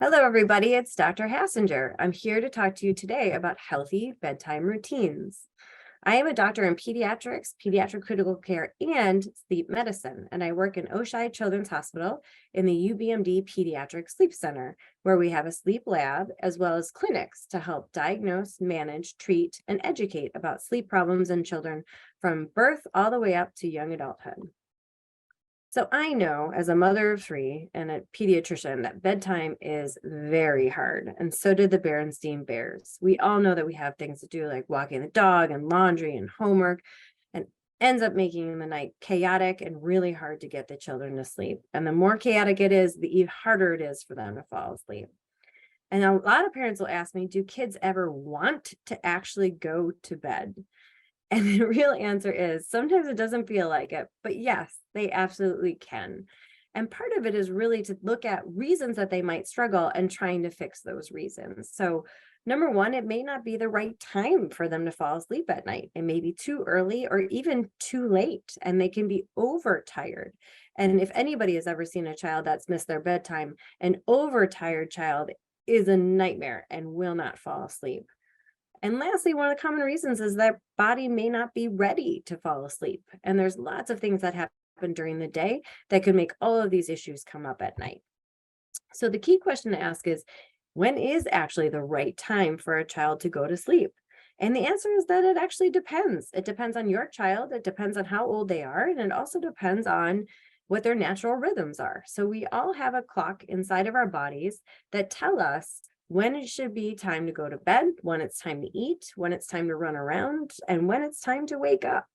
Hello, everybody. It's Dr. Hassinger. I'm here to talk to you today about healthy bedtime routines. I am a doctor in pediatrics, pediatric critical care, and sleep medicine, and I work in Oshai Children's Hospital in the UBMD Pediatric Sleep Center, where we have a sleep lab as well as clinics to help diagnose, manage, treat, and educate about sleep problems in children from birth all the way up to young adulthood. So I know as a mother of three and a pediatrician that bedtime is very hard. And so did the Berenstain Bears. We all know that we have things to do like walking the dog and laundry and homework, and ends up making the night chaotic and really hard to get the children to sleep. And the more chaotic it is, the even harder it is for them to fall asleep. And a lot of parents will ask me, do kids ever want to actually go to bed? And the real answer is sometimes it doesn't feel like it, but yes, they absolutely can. And part of it is really to look at reasons that they might struggle and trying to fix those reasons. So, number one, it may not be the right time for them to fall asleep at night. It may be too early or even too late, and they can be overtired. And if anybody has ever seen a child that's missed their bedtime, an overtired child is a nightmare and will not fall asleep. And lastly, one of the common reasons is that body may not be ready to fall asleep. And there's lots of things that happen during the day that could make all of these issues come up at night. So the key question to ask is, when is actually the right time for a child to go to sleep? And the answer is that it actually depends. It depends on your child, it depends on how old they are, and it also depends on what their natural rhythms are. So we all have a clock inside of our bodies that tell us when it should be time to go to bed, when it's time to eat, when it's time to run around, and when it's time to wake up.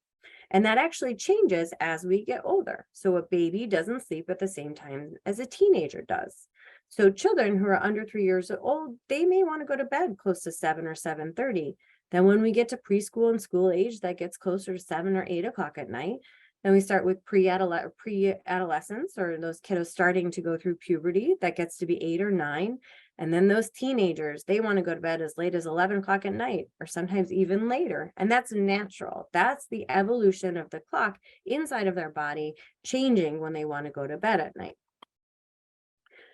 And that actually changes as we get older. So a baby doesn't sleep at the same time as a teenager does. So children who are under 3 years old, they may want to go to bed close to 7 or 7:30. Then when we get to preschool and school age, that gets closer to 7 or 8 o'clock at night. Then we start with pre-adolescence, or those kiddos starting to go through puberty. That gets to be 8 or 9. And then those teenagers, they want to go to bed as late as 11 o'clock at night, or sometimes even later. And that's natural. That's the evolution of the clock inside of their body changing when they want to go to bed at night.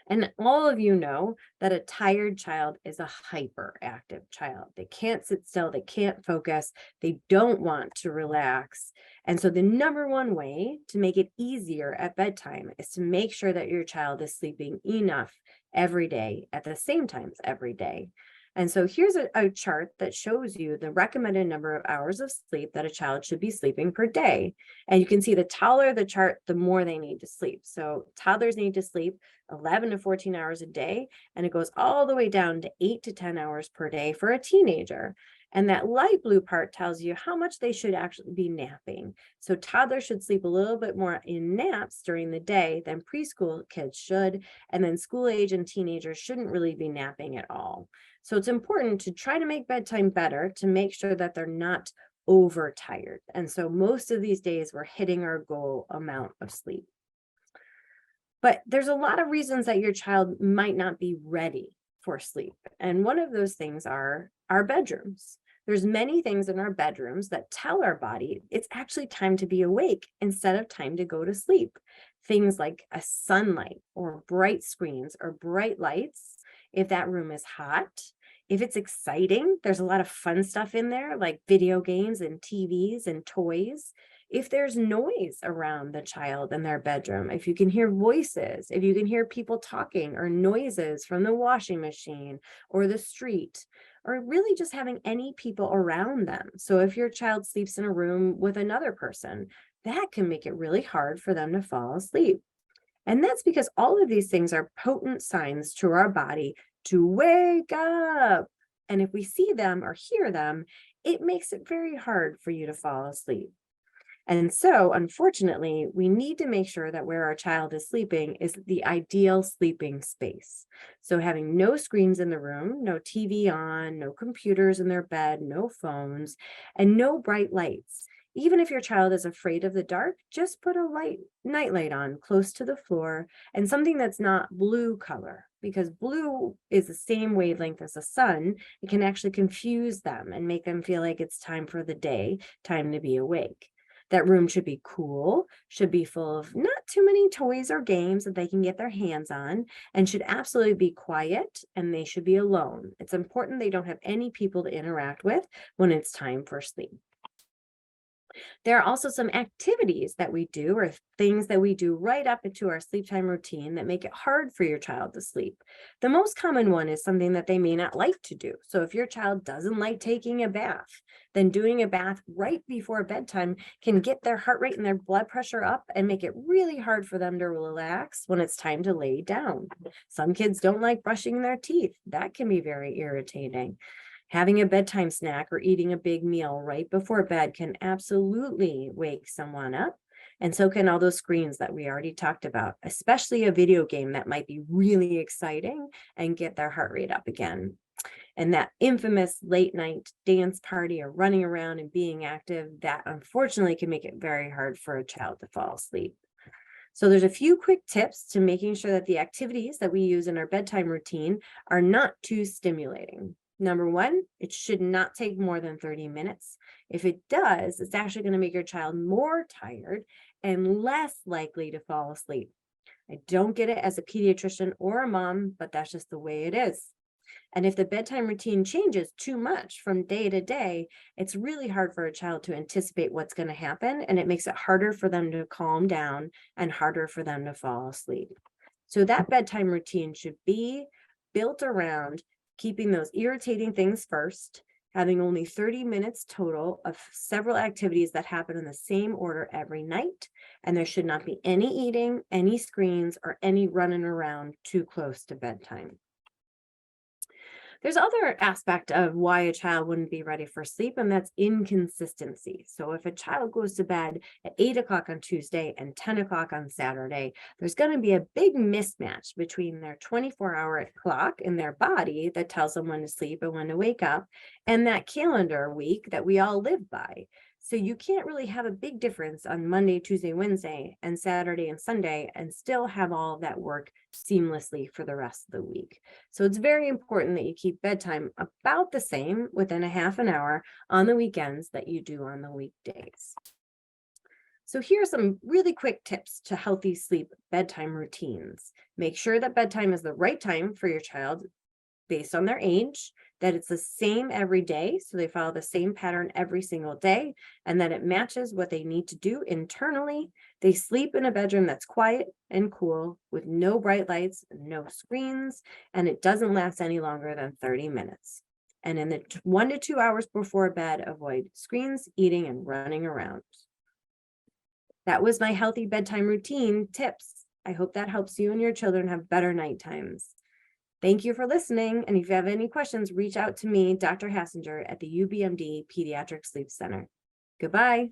And all of you know that a tired child is a hyperactive child. They can't sit still, they can't focus, they don't want to relax. And so the number one way to make it easier at bedtime is to make sure that your child is sleeping enough every day at the same times every day. And so here's a chart that shows you the recommended number of hours of sleep that a child should be sleeping per day. And you can see the taller the chart, the more they need to sleep. So toddlers need to sleep 11 to 14 hours a day, and it goes all the way down to 8 to 10 hours per day for a teenager. And that light blue part tells you how much they should actually be napping. So toddlers should sleep a little bit more in naps during the day than preschool kids should. And then school age and teenagers shouldn't really be napping at all. So it's important to try to make bedtime better to make sure that they're not overtired. And so most of these days we're hitting our goal amount of sleep. But there's a lot of reasons that your child might not be ready for sleep. And one of those things are our bedrooms. There's many things in our bedrooms that tell our body it's actually time to be awake instead of time to go to sleep. Things like a sunlight or bright screens or bright lights. If that room is hot, if it's exciting, there's a lot of fun stuff in there like video games and TVs and toys. If there's noise around the child in their bedroom, if you can hear voices, if you can hear people talking or noises from the washing machine or the street, or really just having any people around them. So if your child sleeps in a room with another person, that can make it really hard for them to fall asleep. And that's because all of these things are potent signs to our body to wake up. And if we see them or hear them, it makes it very hard for you to fall asleep. And so, unfortunately, we need to make sure that where our child is sleeping is the ideal sleeping space. So having no screens in the room, no TV on, no computers in their bed, no phones, and no bright lights. Even if your child is afraid of the dark, just put a nightlight on close to the floor and something that's not blue color, because blue is the same wavelength as the sun. It can actually confuse them and make them feel like it's time for the day, time to be awake. That room should be cool, should be full of not too many toys or games that they can get their hands on, and should absolutely be quiet, and they should be alone. It's important they don't have any people to interact with when it's time for sleep. There are also some activities that we do or things that we do right up into our sleep time routine that make it hard for your child to sleep. The most common one is something that they may not like to do. So if your child doesn't like taking a bath, then doing a bath right before bedtime can get their heart rate and their blood pressure up and make it really hard for them to relax when it's time to lay down. Some kids don't like brushing their teeth. That can be very irritating. Having a bedtime snack or eating a big meal right before bed can absolutely wake someone up. And so can all those screens that we already talked about, especially a video game that might be really exciting and get their heart rate up again. And that infamous late night dance party or running around and being active, that unfortunately can make it very hard for a child to fall asleep. So there's a few quick tips to making sure that the activities that we use in our bedtime routine are not too stimulating. Number one, it should not take more than 30 minutes. If it does, it's actually going to make your child more tired and less likely to fall asleep. I don't get it as a pediatrician or a mom, but that's just the way it is. And if the bedtime routine changes too much from day to day, it's really hard for a child to anticipate what's going to happen, and it makes it harder for them to calm down and harder for them to fall asleep. So that bedtime routine should be built around keeping those irritating things first, having only 30 minutes total of several activities that happen in the same order every night, and there should not be any eating, any screens, or any running around too close to bedtime. There's other aspect of why a child wouldn't be ready for sleep, and that's inconsistency. So if a child goes to bed at 8 o'clock on Tuesday and 10 o'clock on Saturday, there's going to be a big mismatch between their 24-hour clock in their body that tells them when to sleep and when to wake up, and that calendar week that we all live by. So you can't really have a big difference on Monday, Tuesday, Wednesday, and Saturday and Sunday and still have all of that work seamlessly for the rest of the week. So it's very important that you keep bedtime about the same within a half an hour on the weekends that you do on the weekdays. So here are some really quick tips to healthy sleep bedtime routines. Make sure that bedtime is the right time for your child based on their age, that it's the same every day, so they follow the same pattern every single day, and that it matches what they need to do internally. They sleep in a bedroom that's quiet and cool with no bright lights, no screens, and it doesn't last any longer than 30 minutes. And in the 1 to 2 hours before bed, avoid screens, eating, and running around. That was my healthy bedtime routine tips. I hope that helps you and your children have better night times. Thank you for listening. And if you have any questions, reach out to me, Dr. Hassinger at the UBMD Pediatric Sleep Center. Goodbye.